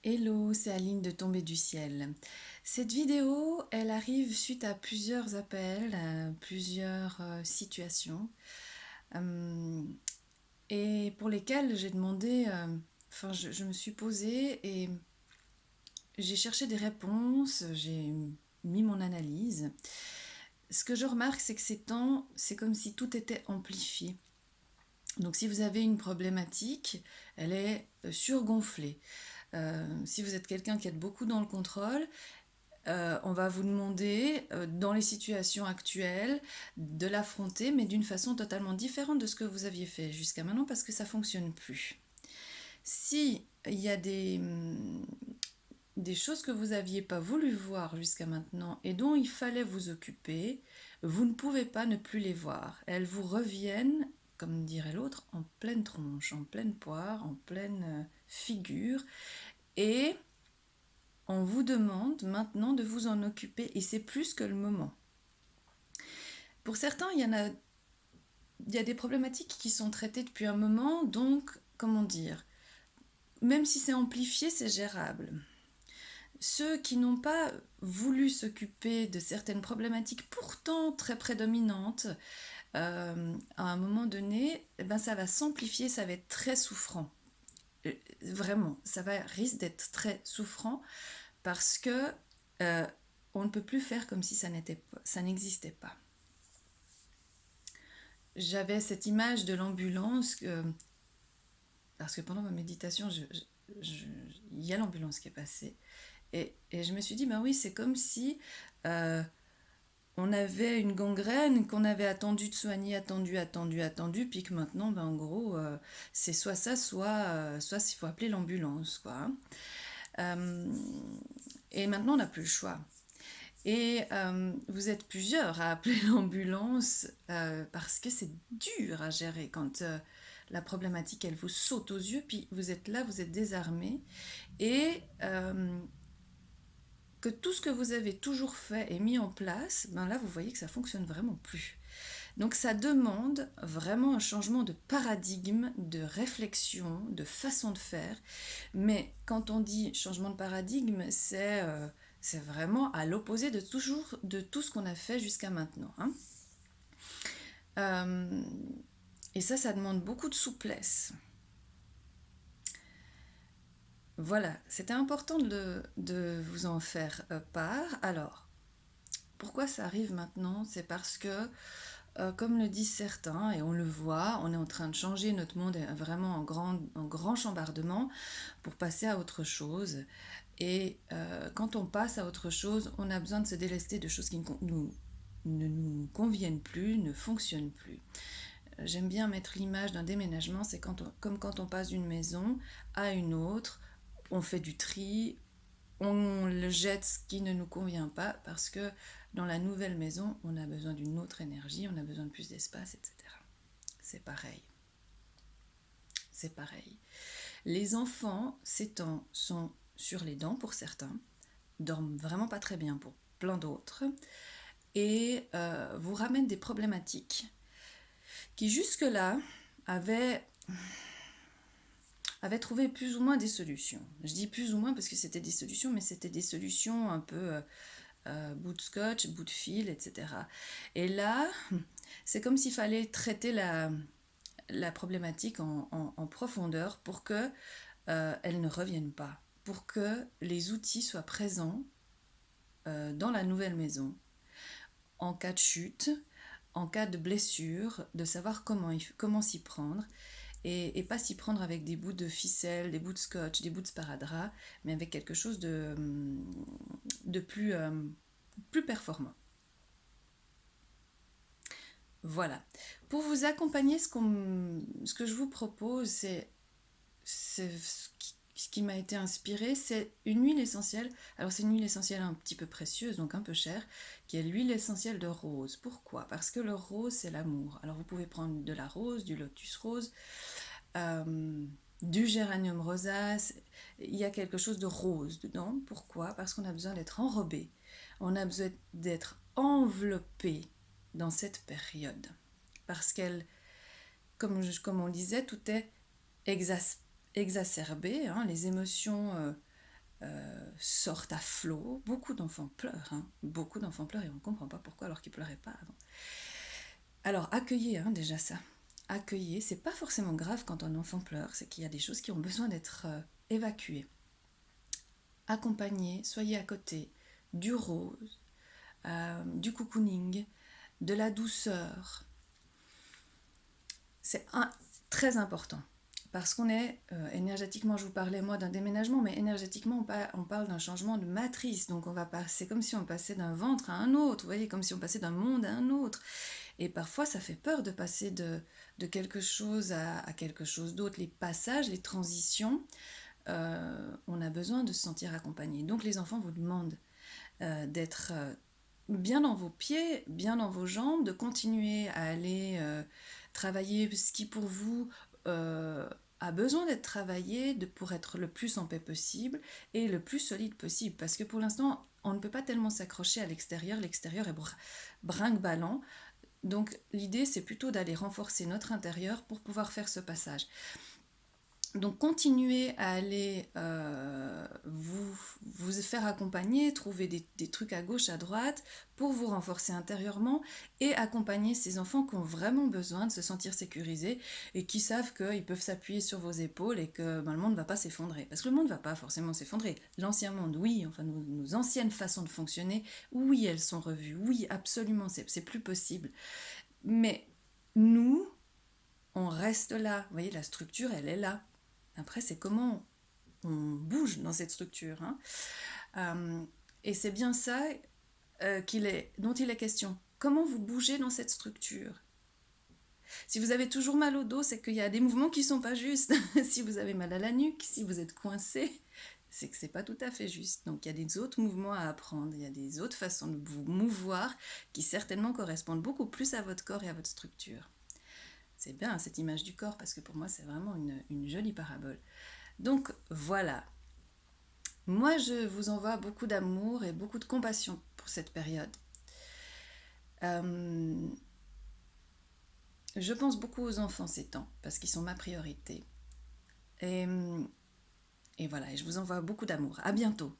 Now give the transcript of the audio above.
Hello, c'est Aline de Tomber du ciel. Cette vidéo, elle arrive suite à plusieurs appels, à plusieurs situations, euh, et pour lesquelles j'ai demandé, je me suis posée et j'ai cherché des réponses, j'ai mis mon analyse. Ce que je remarque, c'est que ces temps, c'est comme si tout était amplifié. Donc si vous avez une problématique, elle est surgonflée. Si vous êtes quelqu'un qui est beaucoup dans le contrôle, on va vous demander, dans les situations actuelles, de l'affronter, mais d'une façon totalement différente de ce que vous aviez fait jusqu'à maintenant, parce que ça ne fonctionne plus. Si il y a des choses que vous n'aviez pas voulu voir jusqu'à maintenant et dont il fallait vous occuper, vous ne pouvez pas ne plus les voir. Elles vous reviennent, comme dirait l'autre, en pleine tronche, en pleine poire, en pleine figure, et on vous demande maintenant de vous en occuper, et c'est plus que le moment. Pour certains, il y a des problématiques qui sont traitées depuis un moment, donc, comment dire, même si c'est amplifié, c'est gérable. Ceux qui n'ont pas voulu s'occuper de certaines problématiques pourtant très prédominantes, à un moment donné, eh ben ça va s'amplifier, ça va être très souffrant. Vraiment, risque d'être très souffrant parce que on ne peut plus faire comme si ça n'existait pas. J'avais cette image de l'ambulance, parce que pendant ma méditation, il y a l'ambulance qui est passée. Et je me suis dit, ben oui, c'est comme si euh, on avait une gangrène qu'on avait attendu de soigner, attendu, puis que maintenant, ben, en gros, c'est soit ça, soit il faut appeler l'ambulance, quoi. Euh, et maintenant, on n'a plus le choix. Et vous êtes plusieurs à appeler l'ambulance parce que c'est dur à gérer quand la problématique, elle vous saute aux yeux, puis vous êtes là, vous êtes désarmé, et que tout ce que vous avez toujours fait et mis en place, ben là, vous voyez que ça fonctionne vraiment plus. Donc ça demande vraiment un changement de paradigme, de réflexion, de façon de faire. Mais quand on dit changement de paradigme, c'est vraiment à l'opposé de tout ce qu'on a fait jusqu'à maintenant, hein. Euh, et ça demande beaucoup de souplesse. Voilà, c'était important de vous en faire part. Alors, pourquoi ça arrive maintenant? C'est parce que, comme le disent certains, et on le voit, on est en train de changer, notre monde est vraiment en grand chambardement pour passer à autre chose. Et quand on passe à autre chose, on a besoin de se délester de choses qui ne nous conviennent plus, ne fonctionnent plus. J'aime bien mettre l'image d'un déménagement, c'est comme quand on passe d'une maison à une autre, on fait du tri, on le jette ce qui ne nous convient pas parce que dans la nouvelle maison, on a besoin d'une autre énergie, on a besoin de plus d'espace, etc. C'est pareil. C'est pareil. Les enfants, ces temps sont sur les dents pour certains, dorment vraiment pas très bien pour plein d'autres, et vous ramènent des problématiques qui jusque-là avaient, avaient trouvé plus ou moins des solutions. Je dis plus ou moins parce que c'était des solutions, mais c'était des solutions un peu bout de scotch, bout de fil, etc. Et là, c'est comme s'il fallait traiter la problématique en profondeur pour que elle ne revienne pas, pour que les outils soient présents dans la nouvelle maison, en cas de chute, en cas de blessure, de savoir comment s'y prendre, et pas s'y prendre avec des bouts de ficelle, des bouts de scotch, des bouts de sparadrap, mais avec quelque chose de plus performant. Voilà. Pour vous accompagner, ce que je vous propose, c'est ce qui m'a été inspiré, c'est une huile essentielle. Alors c'est une huile essentielle un petit peu précieuse, donc un peu chère, qui est l'huile essentielle de rose. Pourquoi? Parce que le rose, c'est l'amour. Alors vous pouvez prendre de la rose, du lotus rose, du géranium rosas. Il y a quelque chose de rose dedans. Pourquoi? Parce qu'on a besoin d'être enrobé. On a besoin d'être enveloppé dans cette période. Parce qu'elle, comme on le disait, tout est exacerbé, hein, les émotions sortent à flot. Beaucoup d'enfants pleurent, hein. Beaucoup d'enfants pleurent et on ne comprend pas pourquoi alors qu'ils ne pleuraient pas avant. Alors accueillez déjà ça. Accueillez, c'est pas forcément grave quand un enfant pleure, c'est qu'il y a des choses qui ont besoin d'être évacuées. Accompagnez, soyez à côté, du rose, du cocooning, de la douceur. C'est très important. Parce qu'on est énergétiquement, je vous parlais moi d'un déménagement, mais énergétiquement on parle d'un changement de matrice. Donc c'est comme si on passait d'un ventre à un autre, vous voyez, comme si on passait d'un monde à un autre. Et parfois ça fait peur de passer de quelque chose à quelque chose d'autre. Les passages, les transitions, on a besoin de se sentir accompagné. Donc les enfants vous demandent d'être bien dans vos pieds, bien dans vos jambes, de continuer à aller travailler ce qui pour vous a besoin d'être travaillé pour être le plus en paix possible et le plus solide possible. Parce que pour l'instant, on ne peut pas tellement s'accrocher à l'extérieur. L'extérieur est brinque-ballant. Donc l'idée, c'est plutôt d'aller renforcer notre intérieur pour pouvoir faire ce passage. Donc continuez à aller vous faire accompagner, trouver des trucs à gauche, à droite pour vous renforcer intérieurement et accompagner ces enfants qui ont vraiment besoin de se sentir sécurisés et qui savent qu'ils peuvent s'appuyer sur vos épaules et que le monde ne va pas s'effondrer. Parce que le monde ne va pas forcément s'effondrer. L'ancien monde, oui, enfin nos anciennes façons de fonctionner, oui, elles sont revues, oui, absolument, c'est plus possible. Mais nous, on reste là. Vous voyez, la structure, elle est là. Après, c'est comment on bouge dans cette structure. Et c'est bien ça dont il est question. Comment vous bougez dans cette structure? Si vous avez toujours mal au dos, c'est qu'il y a des mouvements qui ne sont pas justes. Si vous avez mal à la nuque, si vous êtes coincé, c'est que ce n'est pas tout à fait juste. Donc il y a des autres mouvements à apprendre, il y a des autres façons de vous mouvoir qui certainement correspondent beaucoup plus à votre corps et à votre structure. C'est bien cette image du corps parce que pour moi c'est vraiment une jolie parabole. Donc voilà, moi je vous envoie beaucoup d'amour et beaucoup de compassion pour cette période. Je pense beaucoup aux enfants ces temps parce qu'ils sont ma priorité. Et voilà, et je vous envoie beaucoup d'amour. À bientôt.